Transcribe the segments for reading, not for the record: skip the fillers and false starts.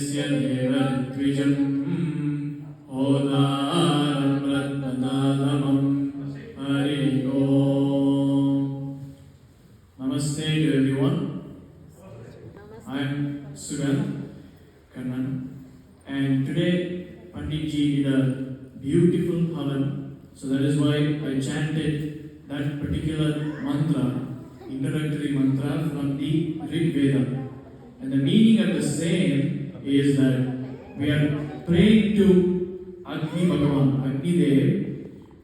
यस्य देवद्विजम् ओदारं रत्नदातमं हरि ओम. Namaste to everyone. I am Sugan Kannan, and today Pandit Ji did a beautiful havan, so that is why I chanted that particular mantra, introductory mantra from the Rig Veda. And the meaning of the same is that we are praying to Agni Bhagavan, Agni Dev,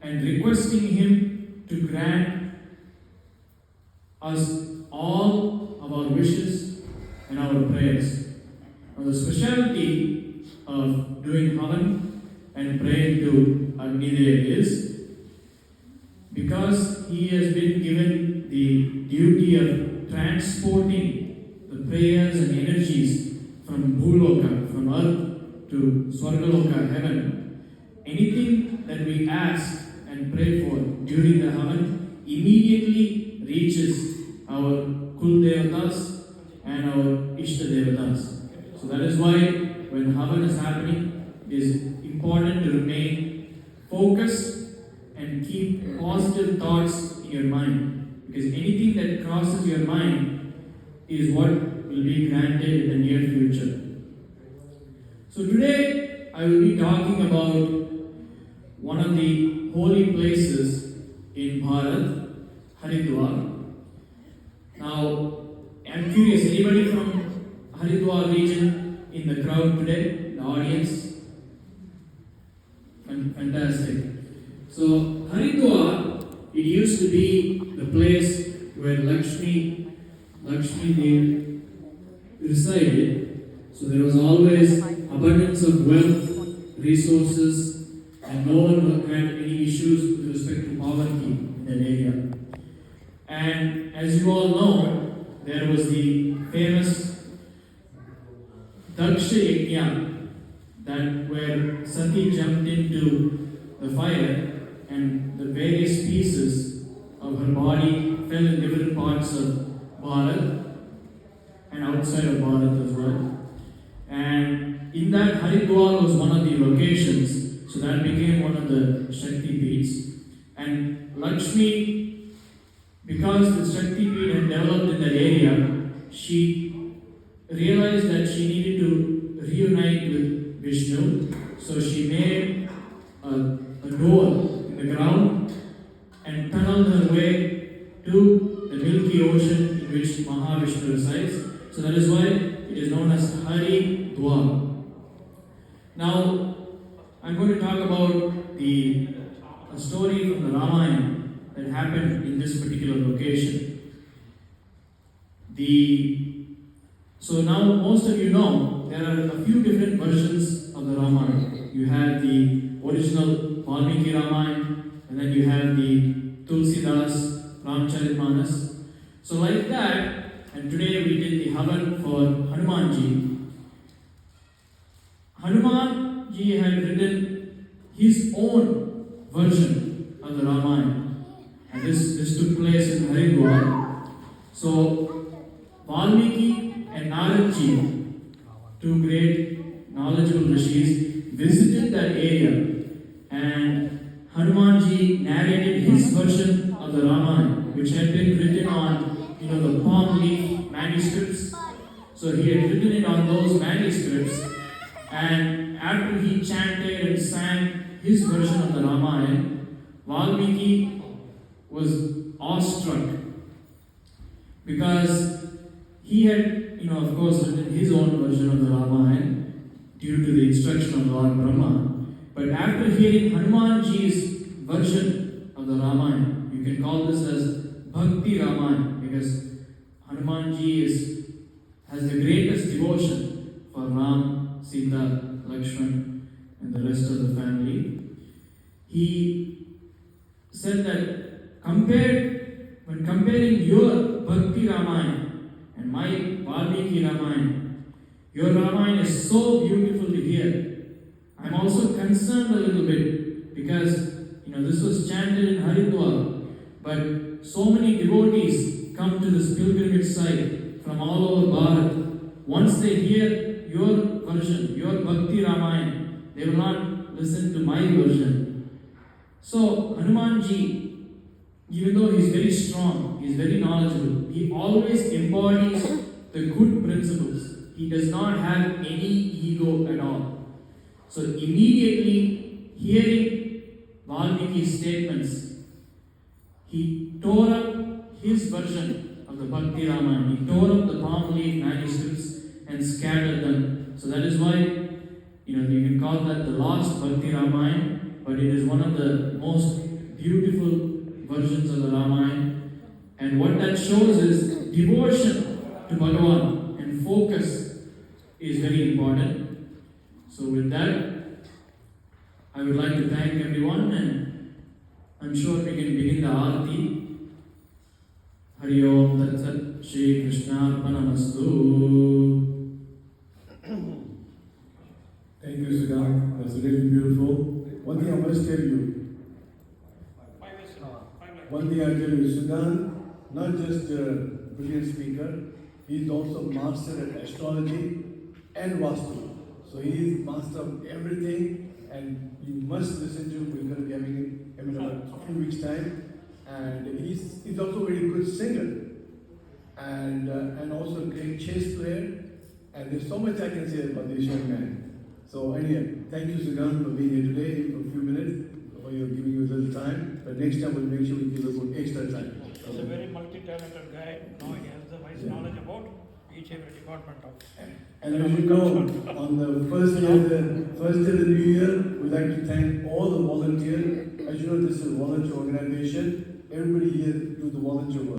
and requesting him to grant us all of our wishes and our prayers. Now the specialty of doing havan and praying to Agni Dev is because he has been given the duty of transporting the prayers and energies from Bhuloka, from earth to Swargaloka, heaven. Anything that we ask and pray for during the havan immediately reaches our Kul Devatas and our Ishta Devatas. So that is why when havan is happening, it is important to remain focused and keep positive thoughts in your mind. Because anything that crosses your mind is what will be granted in the near future. So today I will be talking about one of the holy places in Bharat, Haridwar. Now I am curious, anybody from Haridwar region in the crowd today, the audience? Fantastic. So Haridwar, it used to be the place where Lakshmi Devi resided. So there was always abundance of wealth, resources, and no one had any issues with respect to poverty in that area. And as you all know, there was the famous Daksha Yajna, that where Sati jumped into the fire and the various pieces of her body fell in different parts of Bharat and outside of Bharat as well. And in that, Haridwar was one of the locations, so that became one of the Shakti Peeths. And Lakshmi, because the Shakti Peeth had developed in that area, she realized that she needed to reunite with Vishnu, so she made a door in the ground and tunneled her way to the Milky Ocean in which Mahavishnu resides. So that is why it is known as Haridwar. Now, I'm going to talk about a story from the Ramayana that happened in this particular location. So now most of you know there are a few different versions of the Ramayana. You have the original Valmiki Ramayana, and then you have the Tulsidas Ramcharitmanas. So like that, and today we did the havan for Hanuman Ji. Hanuman Ji had written his own version of the Ramayana, and this took place in Haridwar. So Valmiki and Narad Ji, two great knowledgeable rishis, visited that area, and Hanuman Ji narrated his version of the Ramayana, which had been written on the palm leaf manuscripts. So he had written it on those manuscripts, and after he chanted and sang his version of the Ramayana, Valmiki was awestruck because he had, of course, written his own version of the Ramayana due to the instruction of Lord Brahma. But after hearing Hanuman Ji's version of the Ramayana, you can call this as Bhakti Ramayana, because Hanuman Ji has the greatest devotion for Ram, Sita, Lakshman, and the rest of the family. He said that when comparing your Bhakti Ramayana and my Valmiki Ramayana, your Ramayana is so beautiful to hear. I'm also concerned a little bit because this was chanted in Haridwar, but so many devotees come to this pilgrimage site from all over Bharat. Once they hear your version, your Bhakti Ramayana. They will not listen to my version. So Hanumanji, even though he is very strong, he is very knowledgeable, he always embodies the good principles. He does not have any ego at all. So immediately hearing Valmiki's statements, he tore up his version of the Bhakti Ramayana. He tore up the palm leaf manuscripts and scattered them. So that is why, you can call that the lost Bhakti Ramayana, but it is one of the most beautiful versions of the Ramayana. And what that shows is devotion to Bhagavan and focus is very important. So with that, I would like to thank everyone, and I'm sure we can begin the Aarti. Hari Om Tat Sat Shri Krishna Arpanamastu. Thank you, Sudhan. That's really beautiful. One thing I must tell you. One thing I tell you, Sudhan, not just a brilliant speaker, he is also master at astrology and Vastu. So he is master of everything, and you must listen to him. We're going to be having him in a few weeks' time. And he's also a very good singer, and also a great chess player. And there's so much I can say about this young man. So anyway, thank you, Sudhan, for being here today for a few minutes, for giving you a little time. But next time we'll make sure we give you extra time. He's a very multi-talented guy. Now he has the wise knowledge about each every department of. And as you know, on the first day of the new year, we'd like to thank all the volunteers. As you know, this is a volunteer organization. Everybody here do the volunteer work.